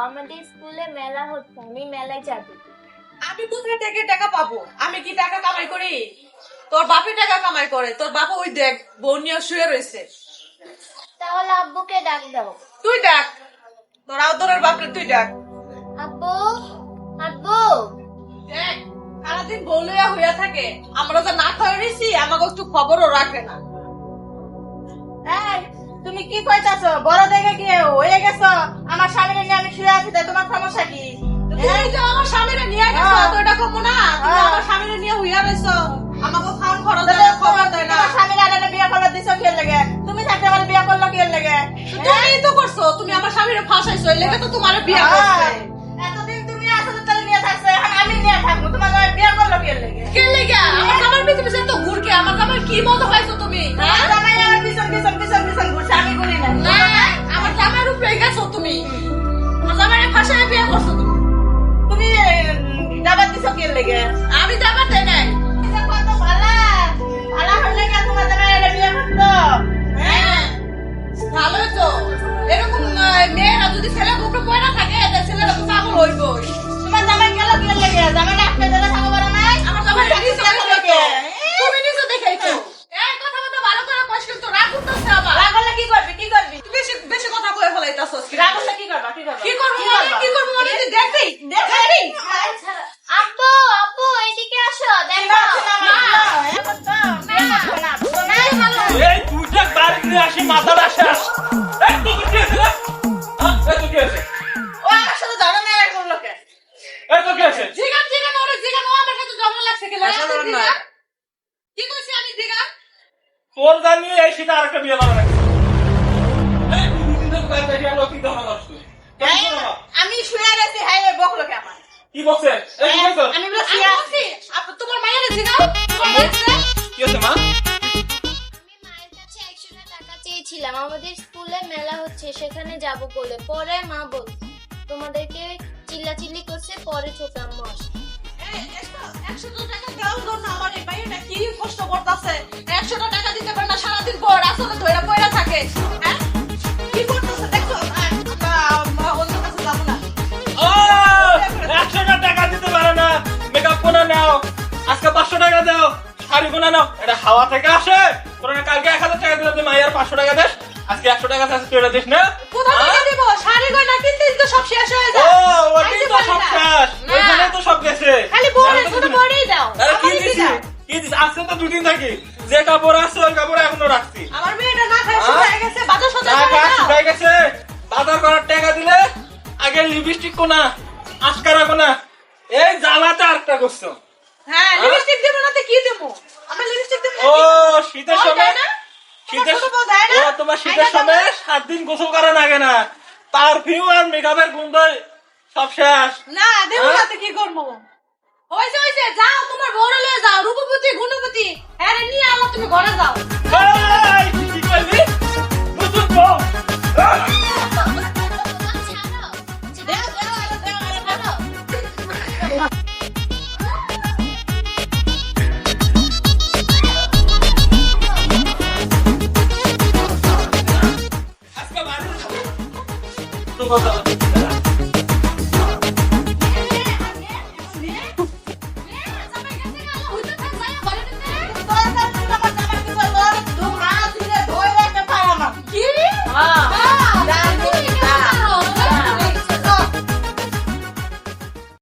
আমাদের স্কুলে মেলা হচ্ছে, আমি মেলায় যাব। আমি কোথা থেকে টাকা পাবো? আমি কি টাকা কামাই করি? তোর বাপে টাকা কামাই করে। তোর বাবা ওই দেখ বোন নিয়ে শুয়ে রয়েছে। তাহলে আব্বুকে ডাক দাও। তুই ডাক, তোর আদরের বাপরে তুই ডাক। আব্বু, আব্বু। দেখ সারাদিন বউলিয়া হইয়া থাকে, আমরা তো না খাওয়া রয়েছি, আমাকে একটু খবরও রাখে না। এই, তুমি কি কইতাছো? বড় দেখে কি হয়ে গেছো? আমার স্বামীকে নিয়ে আমি শুয়ে আছি, তাই তোমার সমস্যা কি? তুমি তো আমার স্বামীরে নিয়ে গেছো, তো এটা কমো না? তুমি আমার স্বামীরে নিয়ে হইয়া রয়েছো, আমাকে খাওয়ান খরচ দেয় না, খবর দেয় না। তোমার স্বামীর আলাদা বিয়ে করলে দিছো কি লাগে? তুমি থাকতে আমার বিয়ে করলো কি লাগে? তুমিই তো করছো, তুমি আমার স্বামীরে ফাঁসাইছো, এই লেগে তো তোমার বিয়ে করছে। এতদিন তুমি আসলে তাহলে নিয়ে থাকছো, এখন আমি নিয়ে থাকবো, তোমার লগে বিয়ে করলো কি লাগে? কে লেগে? আমার কামার পিছনে পিছনে তো ঘুরকে, আমার কামার কি মতো হয়েছো তুমি? হ্যাঁ? জামাই আমার পিছন পিছন পিছন পিছন ঘুরছে, আমি ঘুরি না। না, আমার জামাইয়ের উপরে গেছো তুমি, আমার জামাইয়ের ফাঁসায় বিয়ে করছো তুমি। তুমি দাবার দিছো কি লাগে? আমি জামার দেয় নাই। এটা কত ভালা, ভালা হলে কি তোমার জামাই এলে বিয়ে করতো? হ্যাঁ, ভালোই তো। এরকম মেয়েরা যদি ছেলে উপরে পয়না থাকে, এদের ছেলেরা তো পাগল হইবই। তোমার জামাই গেল কি লাগে? জামাই আজকে ধরে থাকো বড় নাই? আমার জামাই তুমি নিজে গেল দেখেই তো। লাগে? তুমি নিজে দেখেই তো। এই কথা মতো ভালো করে কইস, কিন্তু রাগ উঠতেছে আমার। রাগ হলে কি করবি? কি করবি? তুই বেশি বেশি কথা কয়ে ফেলাইতাছস। রাগ হলে কি করবা? কি করবা? কি করবো মানে? কি করবো মানে? তুই দেখবি? দেখবি? আব্বু, আব্বু এদিকে আসো, দেখো। এই দুইটা বাড়ি নিয়ে আসি মাথাটা শেষ। এই তো কি আছে রে? হ্যাঁ, এই তো কি আছে? ও আমার সাথে ঝগড়া মেলা করলো কে? এই তো কি আছে? জিগান জিগান ওরে জিগান, ও আমার কাছে জমা লাগছে কি লাগে? আচ্ছা, ধর না। জিগান। কি কইছি আমি জিগান? তোর জানি এই শীতে আরেকটা বিয়ে করা লাগবে। এই দুদিন ধরে বাইরে দেখি আলো কি ধরনের আসছে? আমি শুয়ে গেছি, হাই বকলো কে আমার? কি বলছে? এই কি বলছে? আমি বলে আমি শুয়ে বলছি, তোমার মায়ের জিগাও, তোমার লাগছে? কি আছে মা? আমি মায়ের কাছে 100 টাকা চেয়েছিলাম, আমাদের স্কুলে মেলা হচ্ছে, সেখানে যাব বলে। পরে মা বল তোমাদেরকে চিল্লাচিল্লি করছে, পরে ছোট আম্মু আসে। 100 টাকা দাও দাও না, আমার এই ভাইটা কি কষ্ট করতেছে। 100 টাকা দিতে পারে না, সারাদিন পর আসলে ধইরা পয়রা থাকে। হ্যাঁ, কি করতেছে দেখছো? আমরা অন্য কাছে যাবো না। ও 100 টাকা দিতে পারে না, মেকআপ কোনা নাও, আজকে 500 টাকা দাও, শাড়ি কোনা নাও। এটা হাওয়া থেকে আসে? তোরা না কালকে 1000 টাকা দিলে তুই মায়ের 500 টাকা দেস, আজকে 100 টাকা আছে তুই এটা দিস না? কোথা থেকে দিব? শাড়ি গয়না কিনতেই তো সব শেষ হয়ে ও যায়। ওটাই খাইতে তো পারি সব না। শেষ, না। ওইখানে তো সব গেছে। খালি বড় ছোট বড়ই দাও। আরে কি আমারই দিছি? দাও। কি দিছি? আজকে তো দুদিন থাকি, যে কাপড় আছে ওই কাপড় এখনো রাখছি। আমার মেয়েটা না খায় শুকায় গেছে, বাজার সদাই না করে কাজ দাও। শুকাই গেছে, বাজার করার টাকা দিলে আগে লিপস্টিক কোনা, আজকারা কোনা, এই জ্বালাটা আরেকটা করছো। হ্যাঁ, লিপস্টিক দেব না তো কি দেব? আমরা লিপস্টিক দেব না। ও শীতের বউ সময়, দেয় না? শীতের ছোট বউ দেয় না? ও তোমার শীতের সময় 7 দিন গোসল করা লাগে না, পারফিউম আর মেকআপের গন্ধ সব শেষ। না দেব না তো কি করব? হইছে হইছে, যাও তোমার বউ